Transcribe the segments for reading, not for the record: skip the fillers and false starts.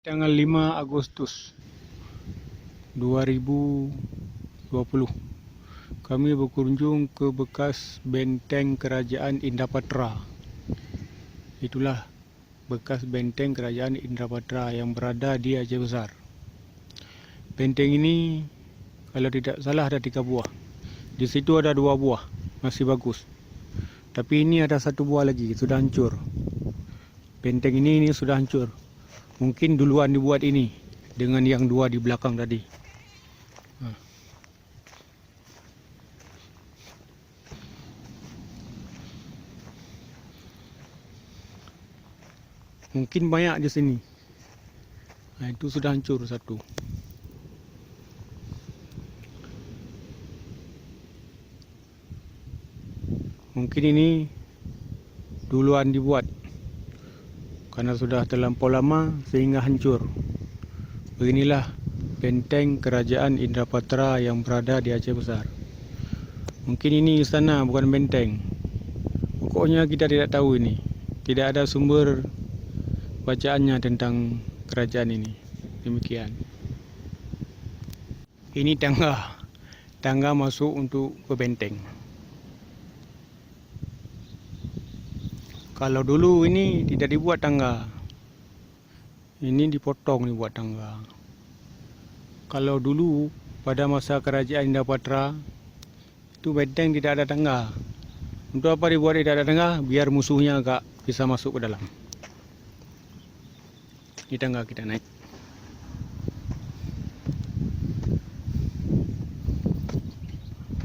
Tanggal 5 Agustus 2020 kami berkunjung ke bekas benteng kerajaan Indrapatra. Itulah bekas benteng kerajaan Indrapatra yang berada di Aceh Besar. Benteng ini kalau tidak salah ada 3 buah. Di situ ada 2 buah, masih bagus. Tapi ini ada 1 buah lagi, sudah hancur. Benteng ini sudah hancur. Mungkin duluan dibuat ini dengan yang 2 di belakang tadi. Mungkin banyak di sini. Nah, itu sudah hancur 1. Mungkin ini duluan dibuat karena sudah terlampau lama sehingga hancur. Beginilah benteng kerajaan Indrapatra yang berada di Aceh Besar. Mungkin ini istana bukan benteng. Pokoknya kita tidak tahu ini. Tidak ada sumber bacaannya tentang kerajaan ini. Demikian. Ini tangga masuk untuk ke benteng. Kalau dulu ini tidak dibuat tangga. Ini dipotong dibuat tangga. Kalau dulu pada masa kerajaan Indrapatra itu benteng tidak ada tangga. Untuk apa dibuat tidak ada tangga? Biar musuhnya agak bisa masuk ke dalam. Ini tangga kita naik.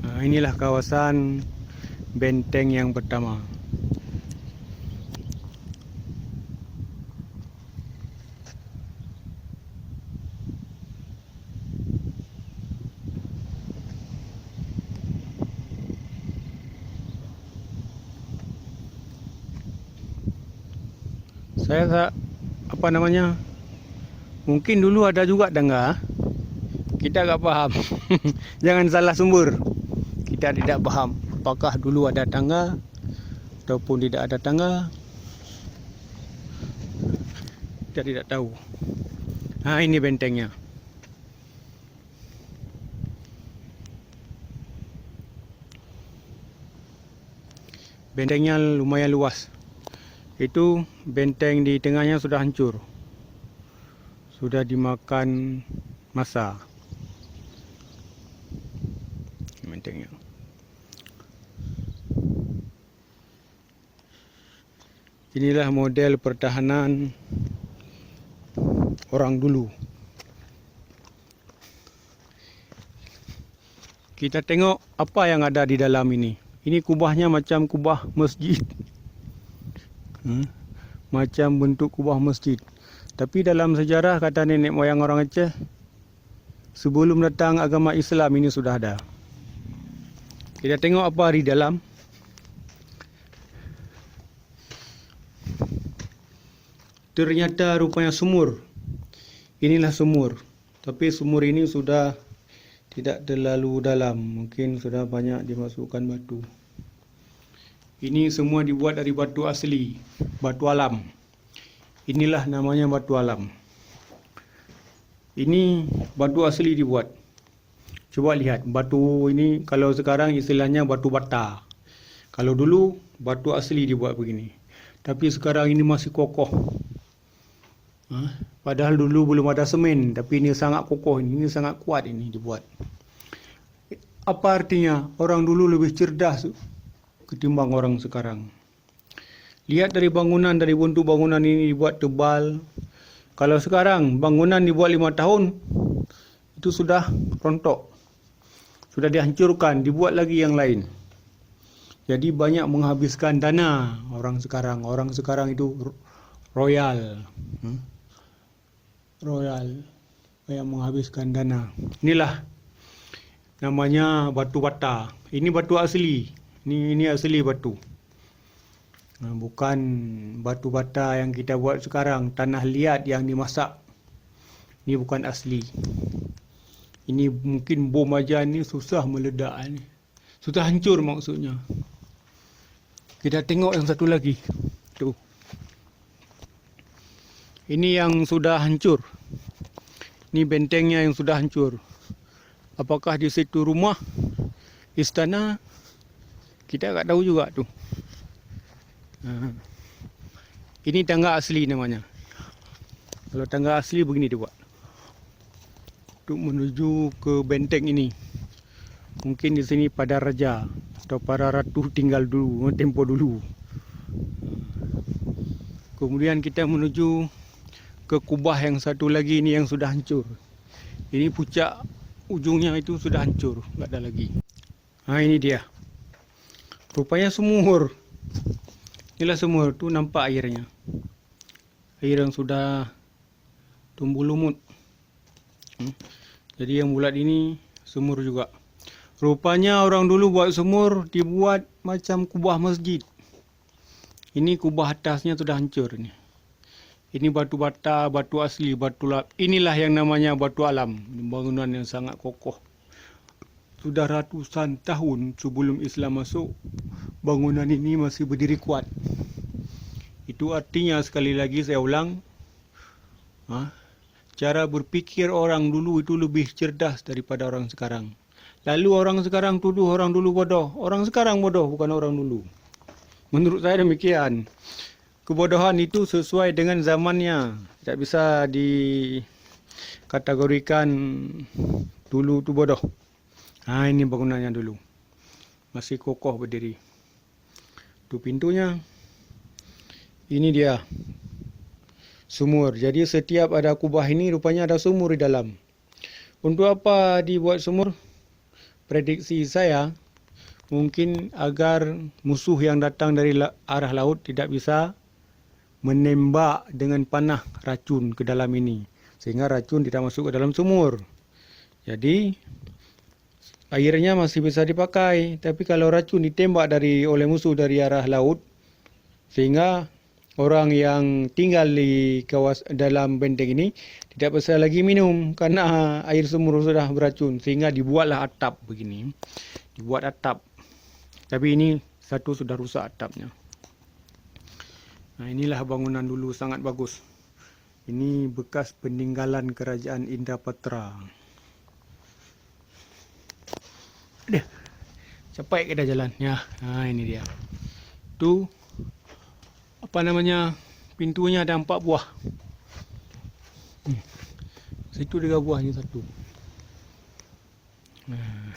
Nah, inilah kawasan benteng yang pertama. Saya apa namanya? Mungkin dulu ada juga tangga. Kita nggak paham. Jangan salah sumber. Kita tidak paham apakah dulu ada tangga ataupun tidak ada tangga. Kita tidak tahu. Nah, ini bentengnya. Bentengnya lumayan luas. Itu benteng di tengahnya sudah hancur. Sudah dimakan massa. Bentengnya. Inilah model pertahanan orang dulu. Kita tengok apa yang ada di dalam ini. Ini kubahnya macam kubah masjid. Macam bentuk kubah masjid. Tapi dalam sejarah kata nenek moyang orang Aceh, sebelum datang agama Islam ini sudah ada. Kita tengok apa di dalam. Ternyata rupanya sumur. Inilah sumur. Tapi sumur ini sudah tidak terlalu dalam. Mungkin sudah banyak dimasukkan batu. Ini semua dibuat dari batu asli, batu alam. Inilah namanya batu alam. Ini batu asli dibuat. Coba lihat, batu ini kalau sekarang istilahnya batu bata. Kalau dulu batu asli dibuat begini. Tapi sekarang ini masih kokoh. Padahal dulu belum ada semen, tapi ini sangat kokoh, ini sangat kuat ini dibuat. Apa artinya? Orang dulu lebih cerdas ketimbang orang sekarang. Lihat dari bangunan, dari bentuk bangunan ini dibuat tebal. Kalau sekarang bangunan dibuat 5 tahun, itu sudah rontok. Sudah dihancurkan, dibuat lagi yang lain. Jadi banyak menghabiskan dana orang sekarang. Orang sekarang itu royal. Royal. Banyak menghabiskan dana. Inilah namanya batu bata. Ini batu asli. Ini asli batu. Bukan batu bata yang kita buat sekarang, tanah liat yang dimasak. Ini bukan asli. Ini mungkin bom aja ni susah meledak ni. Sudah hancur maksudnya. Kita tengok yang satu lagi. Tuh. Ini yang sudah hancur. Ini bentengnya yang sudah hancur. Apakah di situ rumah, istana? Kita tak tahu juga tu. Ini tangga asli namanya. Kalau tangga asli begini dibuat. Untuk menuju ke benteng ini. Mungkin di sini pada raja atau para ratu tinggal dulu, tempo dulu. Kemudian kita menuju ke kubah yang satu lagi ini yang sudah hancur. Ini puncak ujungnya itu sudah hancur, nggak ada lagi. Nah ini dia. Rupanya sumur. Inilah sumur, tu nampak airnya. Air yang sudah tumbuh lumut. Jadi yang bulat ini sumur juga. Rupanya orang dulu buat sumur dibuat macam kubah masjid. Ini kubah atasnya sudah hancur ini. Ini batu bata, batu asli, batu lap. Inilah yang namanya batu alam. Bangunan yang sangat kokoh. Sudah ratusan tahun sebelum Islam masuk, bangunan ini masih berdiri kuat. Itu artinya, sekali lagi saya ulang, cara berpikir orang dulu itu lebih cerdas daripada orang sekarang. Lalu orang sekarang tuduh orang dulu bodoh. Orang sekarang bodoh, bukan orang dulu. Menurut saya demikian. Kebodohan itu sesuai dengan zamannya. Tidak bisa dikategorikan dulu itu bodoh. Nah ini bangunannya dulu. Masih kokoh berdiri. Itu pintunya. Ini dia. Sumur. Jadi setiap ada kubah ini rupanya ada sumur di dalam. Untuk apa dibuat sumur? Prediksi saya mungkin agar musuh yang datang dari arah laut tidak bisa menembak dengan panah racun ke dalam ini. Sehingga racun tidak masuk ke dalam sumur. Jadi airnya masih bisa dipakai. Tapi kalau racun ditembak oleh musuh dari arah laut, sehingga orang yang tinggal di dalam benteng ini tidak bisa lagi minum karena air sumur sudah beracun. Sehingga dibuatlah atap begini. Dibuat atap. Tapi ini satu sudah rusak atapnya. Nah inilah bangunan dulu sangat bagus. Ini bekas peninggalan kerajaan Indrapatra. Ada. Capai kita jalan. Ya, nah ini dia. Tu apa namanya? Pintunya ada 4 buah. Situ 3 buah, ini 1. Nah.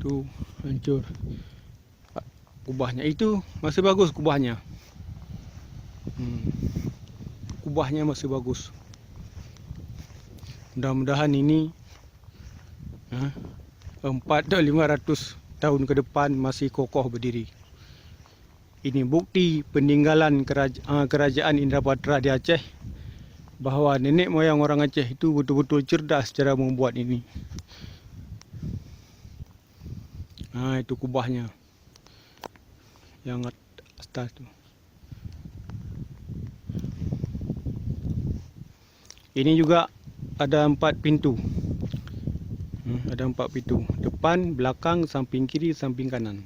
Tu hancur. Kubahnya itu masih bagus kubahnya. Kubahnya masih bagus. Mudah-mudahan ini 400 atau 500 tahun ke depan masih kokoh berdiri. Ini bukti peninggalan kerajaan Indrapatra di Aceh, bahawa nenek moyang orang Aceh itu betul-betul cerdas cara membuat ini. Nah itu kubahnya yang atas tu. Ini juga ada 4 pintu. Ada 4 pintu. Depan, belakang, samping kiri, samping kanan.